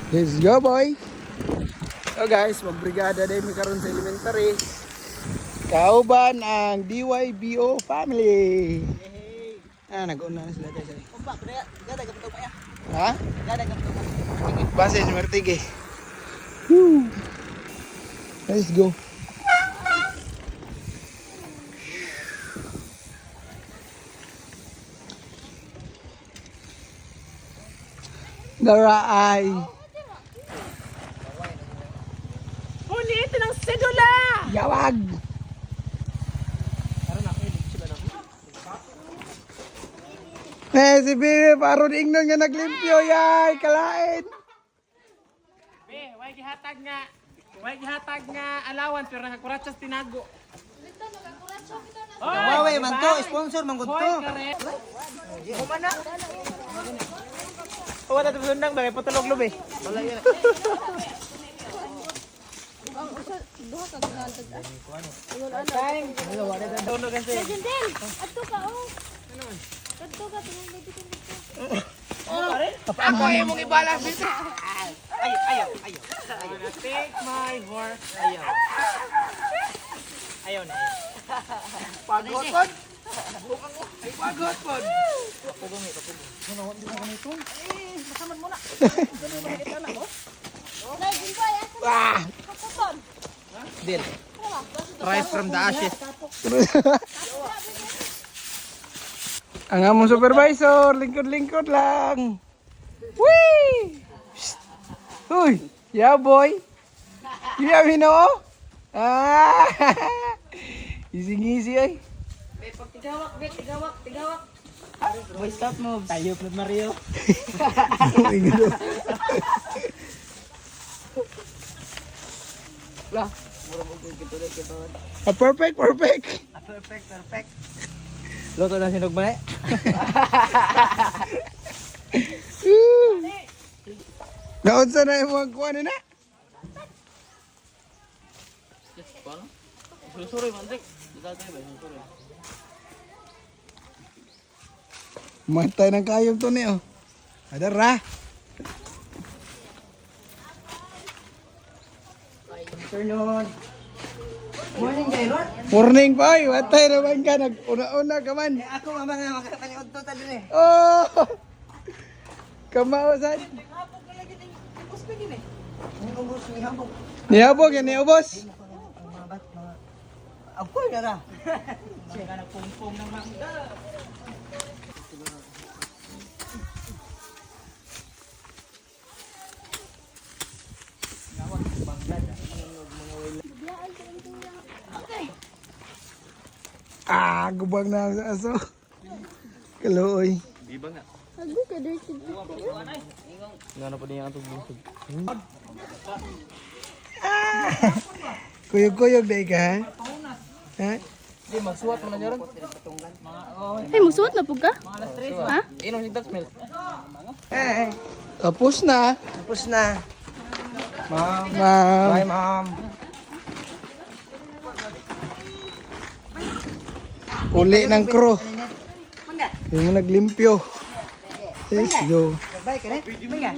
Let's go, boy. So guys, magbrigada din mi karon sa elementary. Kauban ang DYBO family. Nag-una na sila tayo. Ha? Base sa Martige. Woo! Let's go. Dara ay. Huli ito ng sedula! Yawag. Si Bibi, paron ingnon nga naglimpyo, yay, kalain. Be, way gihatag nga allowance pero nakakuratsas tinago. Kawawa man to, sponsor man gud to. Kumana. Wala to sundang ba patulog lubi. Wala yan. Ako ay mong ibalas dito. Ayaw. Take my horse. Ayaw na. Pagod pod. Ay pagod pod. Deal. Rise from the ashes. Ang among supervisor, lingkod-lingkod lang. Whee! Uy, yeah boy. Yeah, we know. Easy ay. Tigawak. Boy, stop mo. Tayo, Fred Mario. Perfect. Perfect. Luto na sinog ba eh? Naunsa na yung mga kuha na? Susuroy man, Rick. Matay ng kayong to niyo. Adara. Afternoon. Morning kay Ron. Morning boy, matay naman ka. Nag-una-una ka man. Ako nga mga makataliod to ta din eh. Oh! Kamausan. Ang ubos ni habog. Niyabog, yan niyabos. Mga bat mga apoy na ra. Siya ka nagpungpong ng mangga. Gubang na ang aso. Kaluoy. Ako ka dirty. Ngano pa niya atong busog. Kuyog-kuyog day ka, ha? Ha? Di magsuwat mo na niya ron. Ay, magsuot na po ka? Ha? Inom si Dutch milk. Tapos na. Tapos na. Ma'am. Ma'am. Bye, ma'am. Uli ng crew. Yung naglimpyo. Let's go. Bye ka na. Minga.